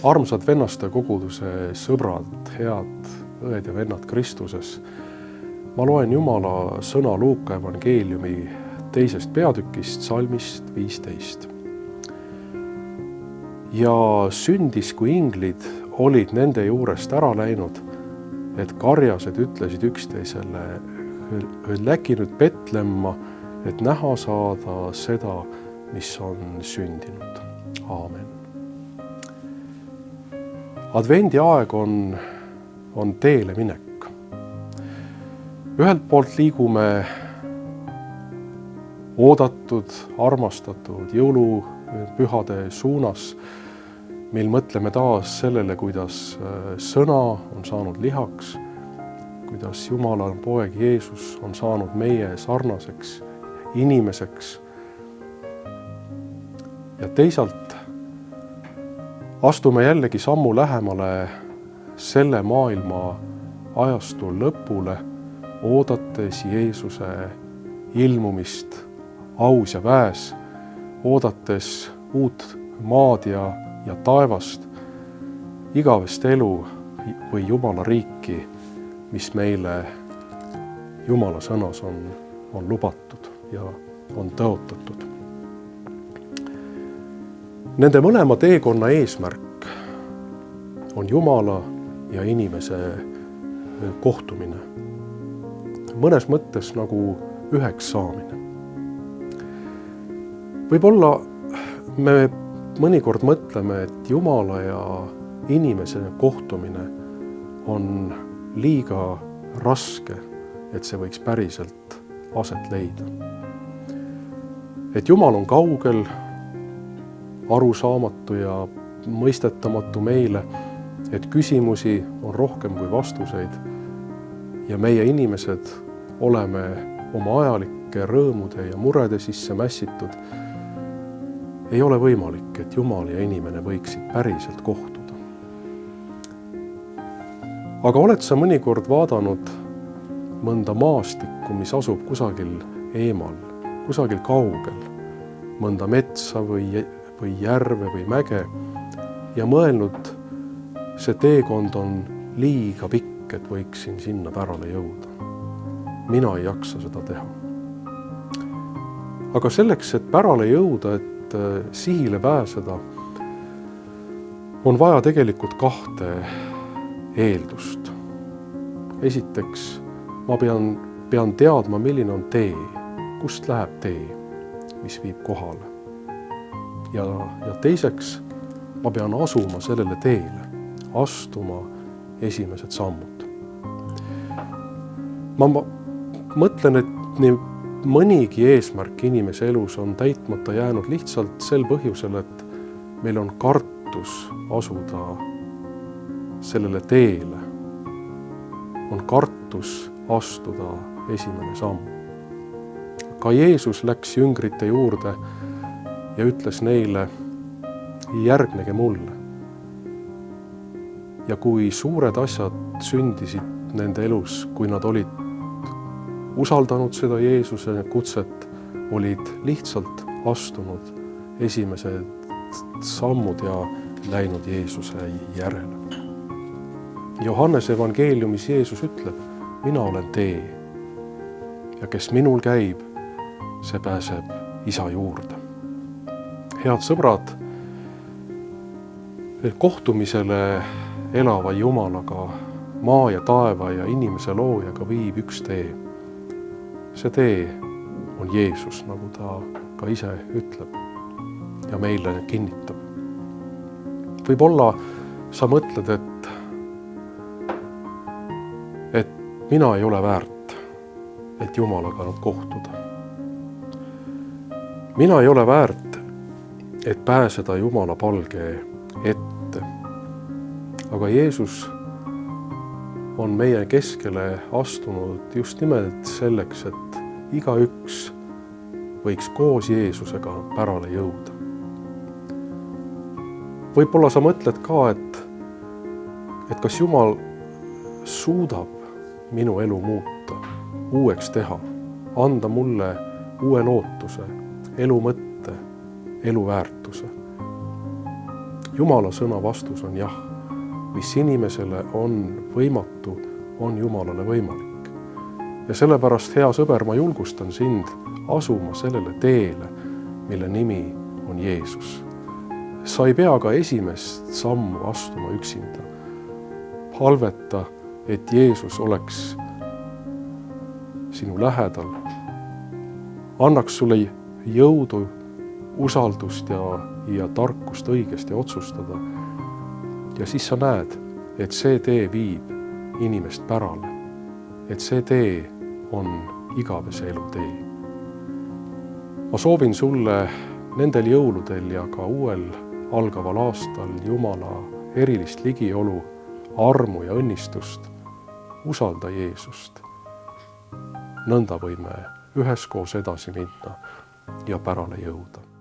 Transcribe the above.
Armsad vennaste koguduse sõbrad, head õed ja vennad Kristuses. Ma loen Jumala sõna Luuka evangeeliumi 2. peatükist, salmist 15. Ja sündis, kui inglid olid nende juurest ära läinud, et karjased ütlesid üksteisele, läki nüüd Betlemma, et näha saada seda, mis on sündinud. Aamen. Advendi aeg on teele minek. Ühelt poolt liigume oodatud, armastatud jõulupühade suunas, mil mõtleme taas sellele, kuidas sõna on saanud lihaks, kuidas Jumala poeg Jeesus on saanud meie sarnaseks inimeseks. Ja teisalt astume jällegi sammu lähemale selle maailma ajastu lõpule, oodates Jeesuse ilmumist aus ja väes, oodates uut maad ja taevast, igavest elu või Jumala riiki, mis meile Jumala sõnas on lubatud ja on tõotatud. Nende mõlema teekonna eesmärk on Jumala ja inimese kohtumine. Mõnes mõttes nagu üheks saamine. Võib-olla me mõnikord mõtleme, et Jumala ja inimese kohtumine on liiga raske, et see võiks päriselt aset leida. Et Jumal on kaugel, arusaamatu ja mõistetamatu meile, et küsimusi on rohkem kui vastuseid ja meie inimesed oleme oma ajalike rõõmude ja murede sisse mässitud. Ei ole võimalik, et Jumal ja inimene võiksid päriselt kohtuda. Aga oled sa mõnikord vaadanud mõnda maastikku, mis asub kusagil eemal, kusagil kaugel, mõnda metsa või järve või mäge ja mõelnud, see teekond on liiga pikk, et võiksin sinna pärale jõuda. Mina ei jaksa seda teha. Aga selleks, et pärale jõuda, et sihile pääseda, on vaja tegelikult 2 eeldust. Esiteks, ma pean teadma, milline on tee, kust läheb tee, mis viib kohale. Ja teiseks, ma pean asuma sellele teele, astuma esimesed sammud. Ma mõtlen, et nii mõnigi eesmärk inimese elus on täitmata jäänud lihtsalt sel põhjusel, et meil on kartus asuda sellele teele. On kartus astuda esimene samm. Ka Jeesus läks jüngrite juurde ja ütles neile, järgnege mulle. Ja kui suured asjad sündisid nende elus, kui nad olid usaldanud seda Jeesuse kutset, olid lihtsalt astunud esimesed sammud ja läinud Jeesuse järele. Johannese evangeeliumis Jeesus ütleb, mina olen tee ja kes minul käib, see pääseb Isa juurde. Head sõbrad, kohtumisele elava Jumalaga, maa ja taeva ja inimese loojaga viib üks tee. See tee on Jeesus, nagu ta ka ise ütleb ja meile kinnitab. Võib-olla sa mõtled, et mina ei ole väärt, et Jumalaga kohtuda. Mina ei ole väärt, et pääseda Jumala palge ette. Aga Jeesus on meie keskele astunud just nimelt selleks, et igaüks võiks koos Jeesusega pärale jõuda. Võib-olla sa mõtled ka, et kas Jumal suudab minu elu muuta, uueks teha, anda mulle uue lootuse, elu mõtte, elu väärtuse. Jumala sõna vastus on jah. Mis inimesele on võimatu, on Jumalale võimalik. Ja sellepärast, hea sõber, ma julgustan sind asuma sellele teele, mille nimi on Jeesus. Sa ei pea ka esimest sammu astuma üksinda. Palveta, et Jeesus oleks sinu lähedal, annaks sulle jõudu, usaldust ja tarkust õigesti otsustada. Ja siis sa näed, et see tee viib inimest pärale, et see tee on igavese elu tee. Ma soovin sulle nendel jõuludel ja ka uuel algaval aastal Jumala erilist ligiolu, armu ja õnnistust. Usalda Jeesust. Nõnda võime üheskoos edasi minna ja pärale jõuda.